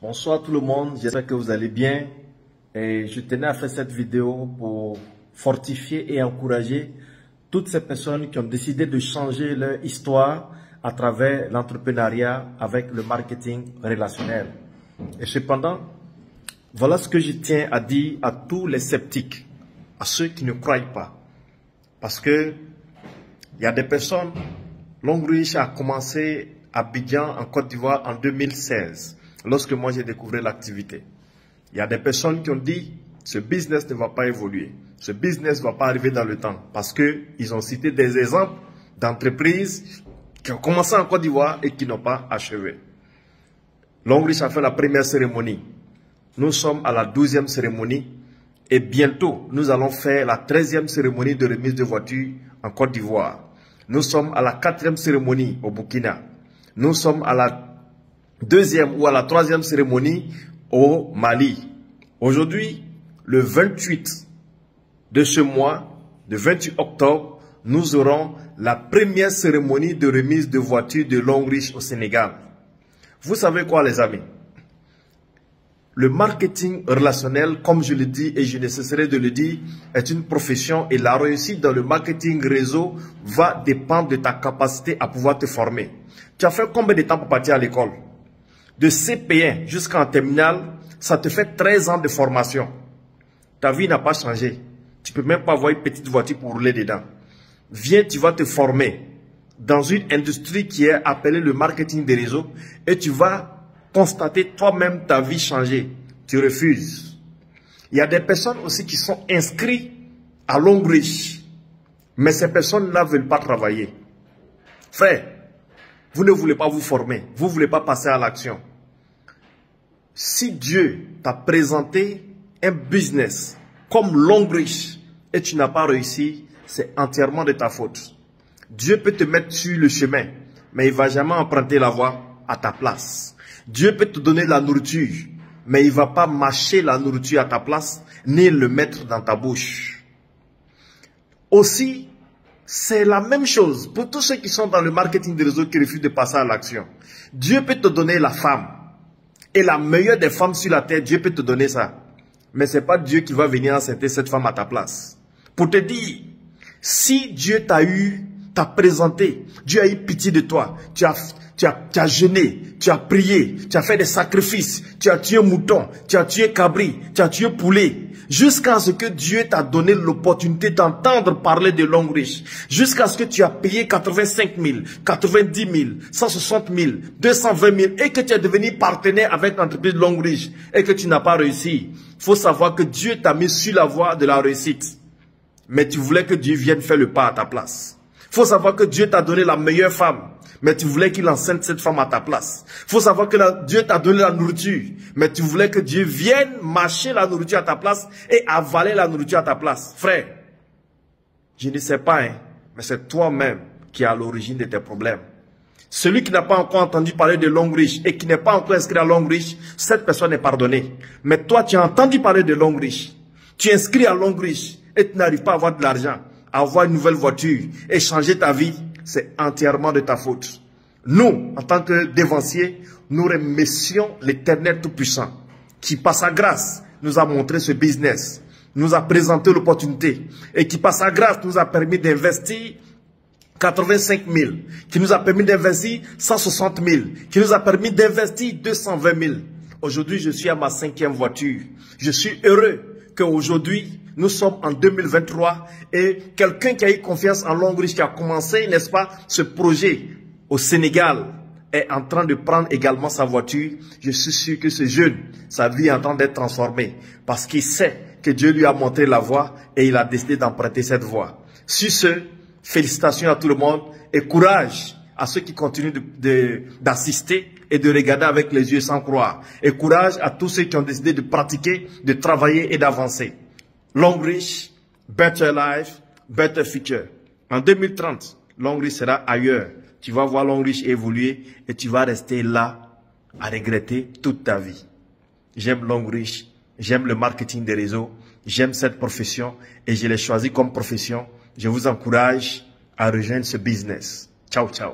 Bonsoir tout le monde, j'espère que vous allez bien et je tenais à faire cette vidéo pour fortifier et encourager toutes ces personnes qui ont décidé de changer leur histoire à travers l'entrepreneuriat avec le marketing relationnel. Et cependant, voilà ce que je tiens à dire à tous les sceptiques, à ceux qui ne croient pas. Parce que il y a des personnes, Longrich a commencé à Abidjan en Côte d'Ivoire en 2016. Lorsque moi j'ai découvert l'activité, il y a des personnes qui ont dit ce business ne va pas évoluer, ce business ne va pas arriver dans le temps parce qu'ils ont cité des exemples d'entreprises qui ont commencé en Côte d'Ivoire et qui n'ont pas achevé. Longrich a fait la première cérémonie, nous sommes à la 12e cérémonie et bientôt nous allons faire la 13e cérémonie de remise de voitures en Côte d'Ivoire. Nous sommes à la 4e cérémonie au Burkina, nous sommes à la 2e ou à la 3e cérémonie au Mali. Aujourd'hui, le 28 de ce mois, le 28 octobre, nous aurons la première cérémonie de remise de voitures de Longrich au Sénégal. Vous savez quoi les amis? Le marketing relationnel, comme je le dis et je ne cesserai de le dire, est une profession et la réussite dans le marketing réseau va dépendre de ta capacité à pouvoir te former. Tu as fait combien de temps pour partir à l'école? De CP1 jusqu'en terminale, ça te fait 13 ans de formation. Ta vie n'a pas changé. Tu peux même pas avoir une petite voiture pour rouler dedans. Viens, tu vas te former dans une industrie qui est appelée le marketing des réseaux et tu vas constater toi-même ta vie changer. Tu refuses. Il y a des personnes aussi qui sont inscrites à Longrich, mais ces personnes-là ne veulent pas travailler. Frère, vous ne voulez pas vous former, vous ne voulez pas passer à l'action. Si Dieu t'a présenté un business comme Longrich et tu n'as pas réussi, c'est entièrement de ta faute. Dieu peut te mettre sur le chemin, mais il ne va jamais emprunter la voie à ta place. Dieu peut te donner la nourriture, mais il ne va pas mâcher la nourriture à ta place, ni le mettre dans ta bouche. Aussi, c'est la même chose pour tous ceux qui sont dans le marketing des réseaux qui refusent de passer à l'action. Dieu peut te donner la femme. Et la meilleure des femmes sur la terre, Dieu peut te donner ça. Mais ce n'est pas Dieu qui va venir enceinter cette femme à ta place. Pour te dire, si Dieu t'a présenté, Dieu a eu pitié de toi, tu as jeûné, tu as prié, tu as fait des sacrifices, tu as tué mouton, tu as tué cabri, tu as tué poulet, jusqu'à ce que Dieu t'a donné l'opportunité d'entendre parler de Longrich, jusqu'à ce que tu as payé 85 000, 90 000, 160 000, 220 000 et que tu es devenu partenaire avec l'entreprise Longrich et que tu n'as pas réussi. Il faut savoir que Dieu t'a mis sur la voie de la réussite. Mais tu voulais que Dieu vienne faire le pas à ta place. Il faut savoir que Dieu t'a donné la meilleure femme. Mais tu voulais qu'il enseigne cette femme à ta place. Il faut savoir que Dieu t'a donné la nourriture. Mais tu voulais que Dieu vienne mâcher la nourriture à ta place et avaler la nourriture à ta place. Frère, je ne sais pas, mais c'est toi-même qui est à l'origine de tes problèmes. Celui qui n'a pas encore entendu parler de Longrich et qui n'est pas encore inscrit à Longrich, cette personne est pardonnée. Mais toi, tu as entendu parler de Longrich. Tu es inscrit à Longrich et tu n'arrives pas à avoir de l'argent, à avoir une nouvelle voiture et changer ta vie. C'est entièrement de ta faute. Nous, en tant que dévanciers, nous remercions l'Éternel Tout-Puissant qui, par sa grâce, nous a montré ce business, nous a présenté l'opportunité et qui, par sa grâce, nous a permis d'investir 85 000, qui nous a permis d'investir 160 000, qui nous a permis d'investir 220 000. Aujourd'hui, je suis à ma 5e voiture. Je suis heureux qu'aujourd'hui, nous sommes en 2023 et quelqu'un qui a eu confiance en Longrich, qui a commencé, n'est-ce pas, ce projet au Sénégal, est en train de prendre également sa voiture. Je suis sûr que ce jeune, sa vie est en train d'être transformée parce qu'il sait que Dieu lui a montré la voie et il a décidé d'emprunter cette voie. Sur ce, félicitations à tout le monde et courage à ceux qui continuent d'assister et de regarder avec les yeux sans croire. Et courage à tous ceux qui ont décidé de pratiquer, de travailler et d'avancer. Longrich, better life, better future. En 2030, Longrich sera ailleurs. Tu vas voir Longrich évoluer et tu vas rester là à regretter toute ta vie. J'aime Longrich, j'aime le marketing des réseaux, j'aime cette profession et je l'ai choisi comme profession. Je vous encourage à rejoindre ce business. Ciao, ciao.